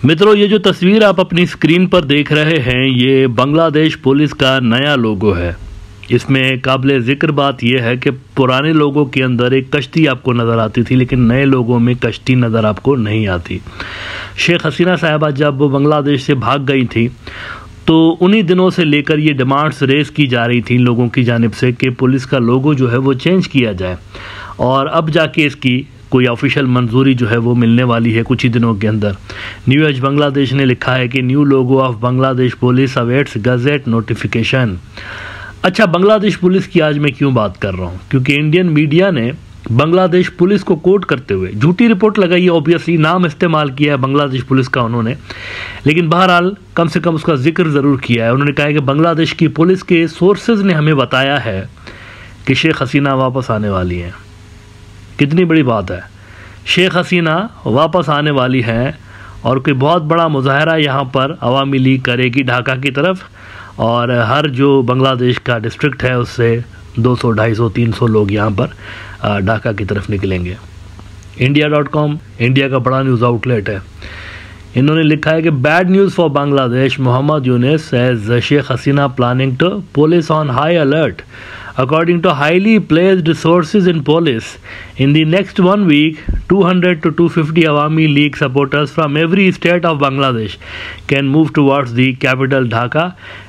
मित्रों, ये जो तस्वीर आप अपनी स्क्रीन पर देख रहे हैं, ये बांग्लादेश पुलिस का नया लोगो है। इसमें काबिले ज़िक्र बात यह है कि पुराने लोगों के अंदर एक कश्ती आपको नज़र आती थी, लेकिन नए लोगों में कश्ती नज़र आपको नहीं आती। शेख हसीना साहिबा जब बांग्लादेश से भाग गई थी तो उन्हीं दिनों से लेकर ये डिमांड्स रेस की जा रही थी लोगों की जानिब से कि पुलिस का लोगो जो है वो चेंज किया जाए, और अब जाके इसकी कोई ऑफिशियल मंजूरी जो है वो मिलने वाली है कुछ ही दिनों के अंदर। न्यू एज बांग्लादेश ने लिखा है कि new logo of Bangladesh police awaits gazette notification. अच्छा, बांग्लादेश पुलिस की आज मैं क्यों बात कर रहा हूँ, क्योंकि इंडियन मीडिया ने बांग्लादेश पुलिस को कोट करते हुए झूठी रिपोर्ट लगाई है। ऑब्वियसली नाम इस्तेमाल किया है बांग्लादेश पुलिस का उन्होंने, लेकिन बहरहाल कम से कम उसका जिक्र ज़रूर किया है। उन्होंने कहा है कि बांग्लादेश की पुलिस के सोर्सेज ने हमें बताया है कि शेख हसीना वापस आने वाली हैं। कितनी बड़ी बात है, शेख हसीना वापस आने वाली हैं और कोई बहुत बड़ा मुजाहरा यहाँ पर अवामी लीग करेगी ढाका की तरफ, और हर जो बांग्लादेश का डिस्ट्रिक्ट है उससे 200, 250, 300 लोग यहाँ पर ढाका की तरफ निकलेंगे। India.com इंडिया का बड़ा न्यूज़ आउटलेट है, इन्होंने लिखा है कि bad news for Bangladesh, Mohammad Yunus says Sheikh Hasina planning to police on high alert according to highly placed sources in police. In the next 1 week, 200 to 250 Awami League supporters from every state of Bangladesh can move towards the capital Dhaka,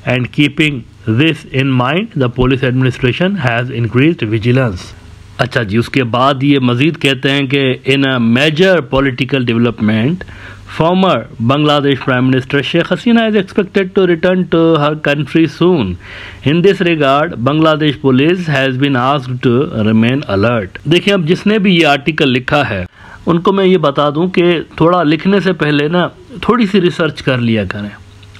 and keeping this in mind, the police administration has increased vigilance. अच्छा जी, उसके बाद ये मज़ीद कहते हैं कि in a major political development, former Bangladesh Prime Minister Sheikh Hasina is expected to return to her country soon. In this regard, Bangladesh police has been asked to remain alert. देखिए, अब जिसने भी ये आर्टिकल लिखा है उनको मैं ये बता दूं कि थोड़ा लिखने से पहले ना थोड़ी सी रिसर्च कर लिया करें।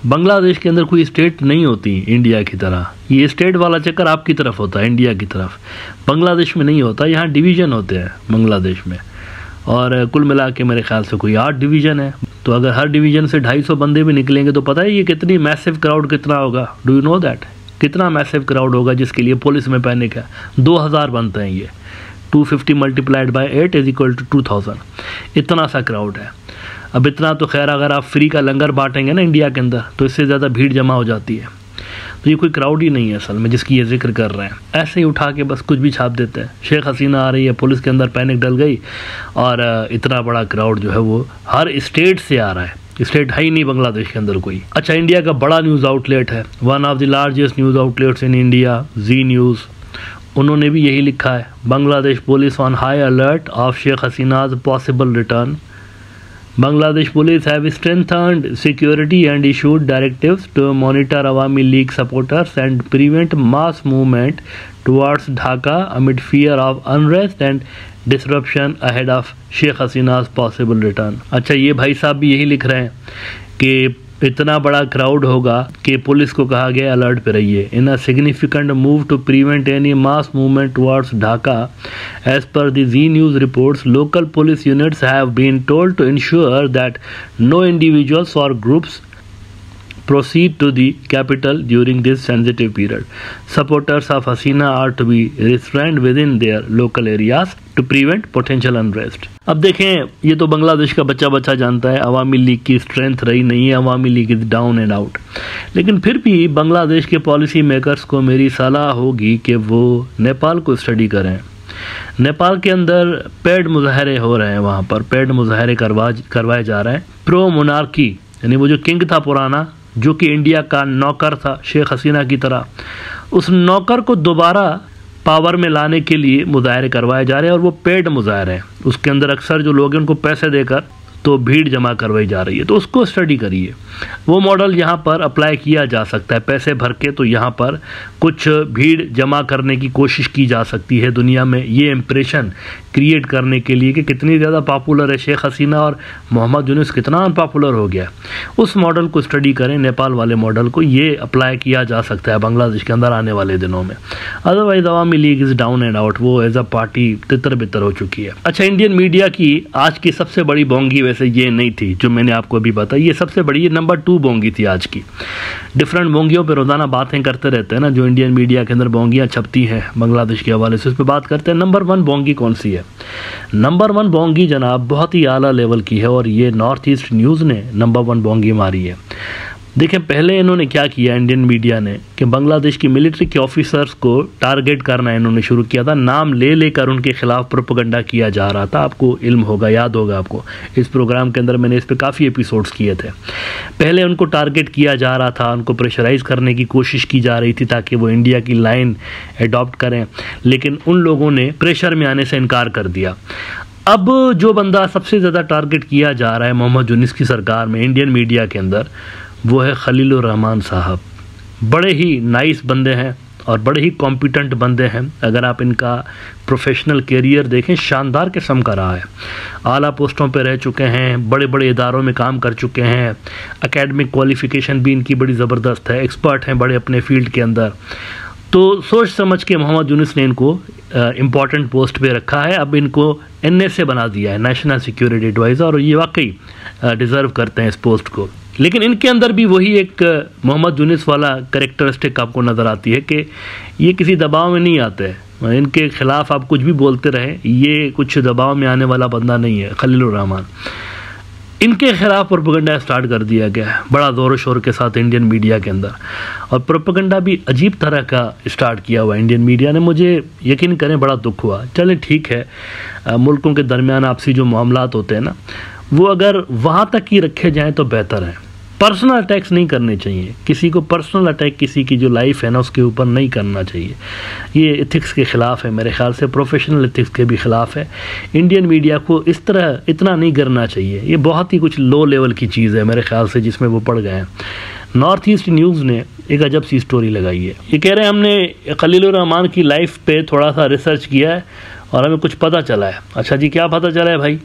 बांग्लादेश के अंदर कोई स्टेट नहीं होती इंडिया की तरह, ये स्टेट वाला चक्कर आपकी तरफ होता है, इंडिया की तरफ। बांग्लादेश में नहीं होता, यहाँ डिवीज़न होते हैं बांग्लादेश में, और कुल मिला के मेरे ख्याल से कोई 8 डिवीज़न है। तो अगर हर डिवीज़न से 250 बंदे भी निकलेंगे तो पता है ये कितनी मैसिव क्राउड कितना होगा। डू यू नो दैट, कितना मैसिव क्राउड होगा जिसके लिए पुलिस में पैनिक है। 2000 बनते हैं ये, 250 multiplied by 8 is equal to 2000, इतना सा क्राउड है। अब इतना तो खैर अगर आप फ्री का लंगर बांटेंगे ना इंडिया के अंदर तो इससे ज़्यादा भीड़ जमा हो जाती है। तो ये कोई क्राउड ही नहीं है असल में जिसकी ये जिक्र कर रहे हैं, ऐसे ही उठा के बस कुछ भी छाप देते हैं। शेख हसीना आ रही है, पुलिस के अंदर पैनिक डल गई, और इतना बड़ा क्राउड जो है वो हर स्टेट से आ रहा है। स्टेट है ही नहीं बांग्लादेश के अंदर कोई। अच्छा, इंडिया का बड़ा न्यूज़ आउटलेट है, one of the largest news outlets in India, Zee News, उन्होंने भी यही लिखा है, Bangladesh police on high alert of Sheikh Hasina's possible return. Bangladesh police have strengthened security and issued directives to monitor Awami League supporters and prevent mass movement towards Dhaka amid fear of unrest and disruption ahead of Sheikh Hasina's possible return. अच्छा, ये भाई साहब भी यही लिख रहे हैं कि इतना बड़ा क्राउड होगा कि पुलिस को कहा गया अलर्ट पे रहिए। In a significant move to prevent any mass movement towards Dhaka, as per the Zee News reports, local police units have been told to ensure that no individuals or groups proceed to the capital during this sensitive period. Supporters of Hasina are to be restrained within their local areas to prevent potential unrest. अब देखें, ये तो बांग्लादेश का बच्चा बच्चा जानता है Awami league की स्ट्रेंथ रही नहीं है, Awami League is down and out. लेकिन फिर भी बांग्लादेश के पॉलिसी मेकर्स को मेरी सलाह होगी कि वो नेपाल को स्टडी करें। नेपाल के अंदर पेड मुजाहरे हो रहे हैं, वहाँ पर पेड मुजाहरे करवाए जा रहे हैं। प्रो मोनार्की, यानी वो जो किंग था पुराना, जो कि इंडिया का नौकर था शेख हसीना की तरह, उस नौकर को दोबारा पावर में लाने के लिए मुजाहरे करवाए जा रहे हैं, और वो पेड मुजाहरे हैं। उसके अंदर अक्सर जो लोग हैं उनको पैसे देकर तो भीड़ जमा करवाई जा रही है। तो उसको स्टडी करिए, वो मॉडल यहाँ पर अप्लाई किया जा सकता है। पैसे भर के तो यहाँ पर कुछ भीड़ जमा करने की कोशिश की जा सकती है दुनिया में, ये इम्प्रेशन क्रिएट करने के लिए कि कितनी ज़्यादा पॉपुलर है शेख हसीना और मोहम्मद यूनिस कितना अनपॉपुलर हो गया। उस मॉडल को स्टडी करें, नेपाल वाले मॉडल को, ये अप्लाई किया जा सकता है बांग्लादेश के अंदर आने वाले दिनों में। Otherwise Awami league is down and out, वो एज अ पार्टी तितर बितर हो चुकी है। अच्छा, इंडियन मीडिया की आज की सबसे बड़ी बोंगी वैसे ये नहीं थी जो मैंने आपको अभी बताई, ये सबसे बड़ी, ये नंबर 2 बोंगी थी आज की। डिफरेंट बोंगियों पे रोज़ाना बातें करते रहते हैं ना, जो इंडियन मीडिया के अंदर बोंगियाँ छपती हैं बांग्लादेश के हवाले से, उस पर बात करते हैं। नंबर 1 बोंगी कौन सी है? है। नंबर 1 बोंगी जनाब बहुत ही आला लेवल की है और ये नॉर्थ ईस्ट न्यूज़ ने नंबर 1 बोंगी मारी है। देखें, पहले इन्होंने क्या किया इंडियन मीडिया ने कि बांग्लादेश की मिलिट्री के ऑफिसर्स को टारगेट करना इन्होंने शुरू किया था, नाम ले लेकर उनके खिलाफ प्रोपेगेंडा किया जा रहा था। आपको इल्म होगा, याद होगा आपको, इस प्रोग्राम के अंदर मैंने इस पर काफ़ी एपिसोड्स किए थे। पहले उनको टारगेट किया जा रहा था, उनको प्रेशराइज करने की कोशिश की जा रही थी ताकि वो इंडिया की लाइन एडॉप्ट करें, लेकिन उन लोगों ने प्रेशर में आने से इनकार कर दिया। अब जो बंदा सबसे ज़्यादा टारगेट किया जा रहा है मोहम्मद यूनुस की सरकार में इंडियन मीडिया के अंदर, वो है खलीलुर रहमान साहब। बड़े ही नाइस बंदे हैं और बड़े ही कॉम्पिटेंट बंदे हैं। अगर आप इनका प्रोफेशनल कैरियर देखें, शानदार किस्म का रहा है। आला पोस्टों पे रह चुके हैं, बड़े बड़े इदारों में काम कर चुके हैं, एकेडमिक क्वालिफ़िकेशन भी इनकी बड़ी ज़बरदस्त है, एक्सपर्ट हैं बड़े अपने फील्ड के अंदर। तो सोच समझ के मोहम्मद यूनुस ने इनको इम्पॉर्टेंट पोस्ट पे रखा है। अब इनको NSA बना दिया है, नेशनल सिक्योरिटी एडवाइज़र, और ये वाकई डिज़र्व करते हैं इस पोस्ट को। लेकिन इनके अंदर भी वही एक मोहम्मद यूनुस वाला कैरेक्टरिस्टिक आपको नज़र आती है कि ये किसी दबाव में नहीं आते हैं। इनके ख़िलाफ़ आप कुछ भी बोलते रहें, ये कुछ दबाव में आने वाला बंदा नहीं है खलीलुर रहमान। इनके खिलाफ प्रोपेगेंडा स्टार्ट कर दिया गया है बड़ा ज़ोर शोर के साथ इंडियन मीडिया के अंदर, और प्रोपेगेंडा भी अजीब तरह का स्टार्ट किया हुआ इंडियन मीडिया ने। मुझे यकीन करें बड़ा दुख हुआ। चलें ठीक है, मुल्कों के दरमियान आपसी जो मामलात होते हैं ना, वो अगर वहाँ तक ही रखे जाएं तो बेहतर है। पर्सनल अटैक्स नहीं करने चाहिए, किसी को पर्सनल अटैक किसी की जो लाइफ है ना उसके ऊपर नहीं करना चाहिए। ये एथिक्स के ख़िलाफ़ है, मेरे ख्याल से प्रोफेशनल एथिक्स के भी ख़िलाफ़ है। इंडियन मीडिया को इस तरह इतना नहीं करना चाहिए। ये बहुत ही कुछ लो लेवल की चीज़ है मेरे ख्याल से जिसमें वो पड़ गए हैं। नॉर्थ ईस्ट न्यूज़ ने एक अजब सी स्टोरी लगाई है। ये कह रहे हैं हमने खलीलुर रहमान की लाइफ पे थोड़ा सा रिसर्च किया है और हमें कुछ पता चला है। अच्छा जी, क्या पता चला है भाई?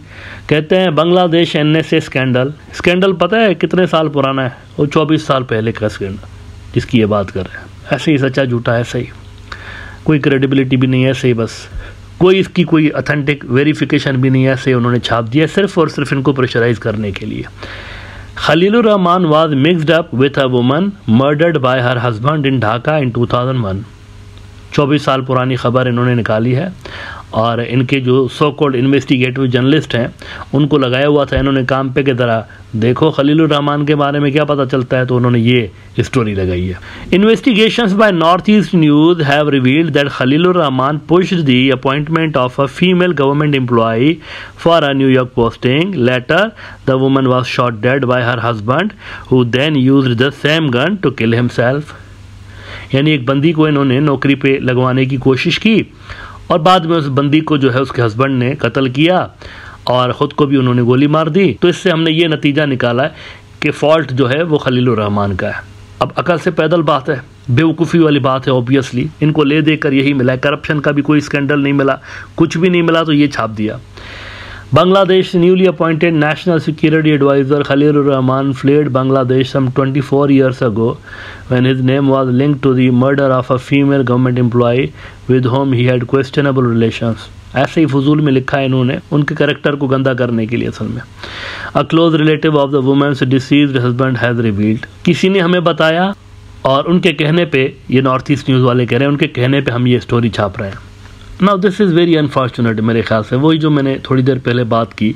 कहते हैं बांग्लादेश NSA स्कैंडल पता है कितने साल पुराना है? वो 24 साल पहले का स्कैंडल जिसकी ये बात कर रहे हैं। ऐसे ही सच्चा झूठा, ऐसे ही, कोई क्रेडिबिलिटी भी नहीं है, ऐसे ही बस कोई इसकी कोई ऑथेंटिक वेरिफिकेशन भी नहीं है, ऐसे उन्होंने छाप दिया सिर्फ और सिर्फ इनको प्रेशराइज करने के लिए। Khalilur Rahman was mixed up with a woman murdered by her husband in Dhaka in 2001। 24 साल पुरानी खबर इन्होंने निकाली है और इनके जो सो कॉल्ड इन्वेस्टिगेटिव जर्नलिस्ट हैं उनको लगाया हुआ था इन्होंने काम पे की तरह, देखो खलीलुर रहमान के बारे में क्या पता चलता है, तो उन्होंने ये स्टोरी लगाई है। Investigations by North East news have revealed that Khalilur Rahman pushed the appointment of a female government employee for a New York posting. Later the woman was shot dead by her husband who then used the same gun to kill himself. यानी एक बंदी को इन्होंने नौकरी पे लगवाने की कोशिश की और बाद में उस बंदी को जो है उसके हस्बैंड ने कत्ल किया और ख़ुद को भी उन्होंने गोली मार दी। तो इससे हमने ये नतीजा निकाला है कि फ़ॉल्ट जो है वो खलीलुर रहमान का है। अब अकल से पैदल बात है, बेवकूफ़ी वाली बात है। ऑब्वियसली इनको ले देकर यही मिला है, करप्शन का भी कोई स्कैंडल नहीं मिला, कुछ भी नहीं मिला, तो ये छाप दिया। Bangladesh newly appointed National Security Advisor Khalilur Rahman fled Bangladesh some 24 years ago when his name was linked to the murder of a female government employee with whom he had questionable relations. ऐसे ही फजूल में लिखा है इन्होंने उनके character को गंदा करने के लिए। असल में A close relative of the woman's deceased husband has revealed, किसी ने हमें बताया और उनके कहने पे, ये नॉर्थ ईस्ट न्यूज़ वाले कह रहे हैं, उनके कहने पे हम ये स्टोरी छाप रहे हैं। Now this is very unfortunate. मेरे ख्याल से वही जो मैंने थोड़ी देर पहले बात की,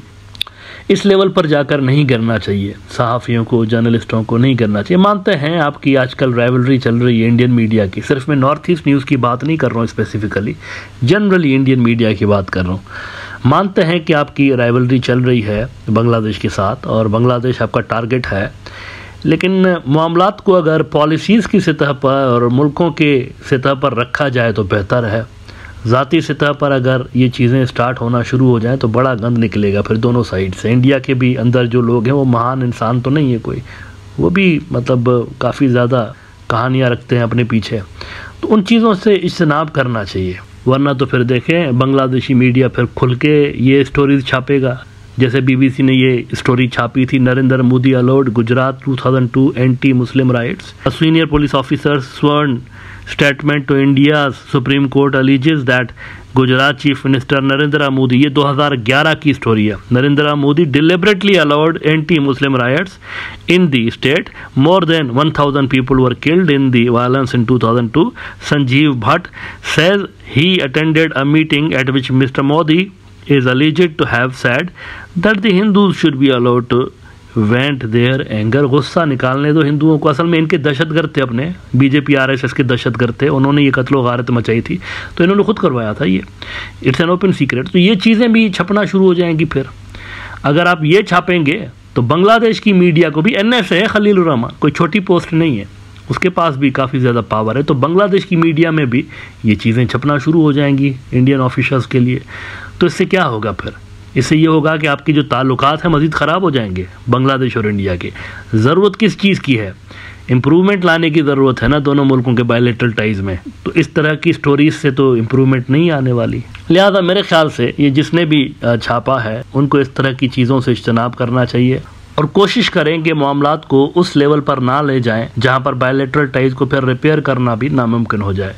इस लेवल पर जाकर नहीं करना चाहिए, सहाफ़ियों को, जर्नलिस्टों को नहीं करना चाहिए। मानते हैं आपकी आजकल राइवलरी चल रही है इंडियन मीडिया की, सिर्फ मैं नॉर्थ ईस्ट न्यूज़ की बात नहीं कर रहा हूँ स्पेसिफिकली, जनरली इंडियन मीडिया की बात कर रहा हूँ। मानते हैं कि आपकी राइवलरी चल रही है बांग्लादेश के साथ और बांग्लादेश आपका टारगेट है, लेकिन मामलात को अगर पॉलिसीज़ की सतह पर और मुल्कों के सतह पर रखा जाए तो बेहतर है। ज़ाती सतह पर अगर ये चीज़ें स्टार्ट होना शुरू हो जाएं तो बड़ा गंद निकलेगा फिर दोनों साइड से। इंडिया के भी अंदर जो लोग हैं वो महान इंसान तो नहीं है कोई, वो भी मतलब काफ़ी ज़्यादा कहानियाँ रखते हैं अपने पीछे, तो उन चीज़ों से इज्तनाब करना चाहिए। वरना तो फिर देखें बांग्लादेशी मीडिया फिर खुल के ये स्टोरीज छापेगा, जैसे BBC ने ये स्टोरी छापी थी, Narendra Modi allowed Gujarat 2002 anti Muslim rights, a senior police officer स्वर्ण statement to India's Supreme Court alleges that Gujarat Chief Minister Narendra Modi, ये 2011 की स्टोरी है, Narendra Modi deliberately allowed anti-Muslim riots in the state. More than 1,000 people were killed in the violence in 2002. Sanjeev Bhatt says he attended a meeting at which Mr. Modi is alleged to have said that the Hindus should be allowed to vent their anger। गुस्सा निकालने दो हिंदुओं को। असल में इनके दहशतगर्द थे, अपने बीजेपी आरएसएस के दहशतगर्द थे, उन्होंने ये कत्लो गारत मचाई थी, तो इन्होंने खुद करवाया था ये। It's an open secret. तो ये चीज़ें भी छपना शुरू हो जाएंगी। फिर अगर आप ये छापेंगे तो बांग्लादेश की मीडिया को भी, NS है खलीलुर रहमान, कोई छोटी पोस्ट नहीं है, उसके पास भी काफ़ी ज़्यादा पावर है, तो बांग्लादेश की मीडिया में भी ये चीज़ें छपना शुरू हो जाएंगी इंडियन ऑफिशल्स के लिए। तो इससे क्या होगा फिर? इससे ये होगा कि आपकी जो ताल्लुकात हैं मज़ीद ख़राब हो जाएंगे बांग्लादेश और इंडिया के। ज़रूरत किस चीज़ की है? इम्प्रूवमेंट लाने की ज़रूरत है ना दोनों मुल्कों के बायलैटरल टाइज में। तो इस तरह की स्टोरीज से तो इम्प्रूवमेंट नहीं आने वाली। लिहाजा मेरे ख्याल से ये जिसने भी छापा है उनको इस तरह की चीज़ों से इज्तनाब करना चाहिए और कोशिश करें कि मामलात को उस लेवल पर ना ले जाएं जहां पर बायलैटरल टाइज को फिर रिपेयर करना भी नामुमकिन हो जाए।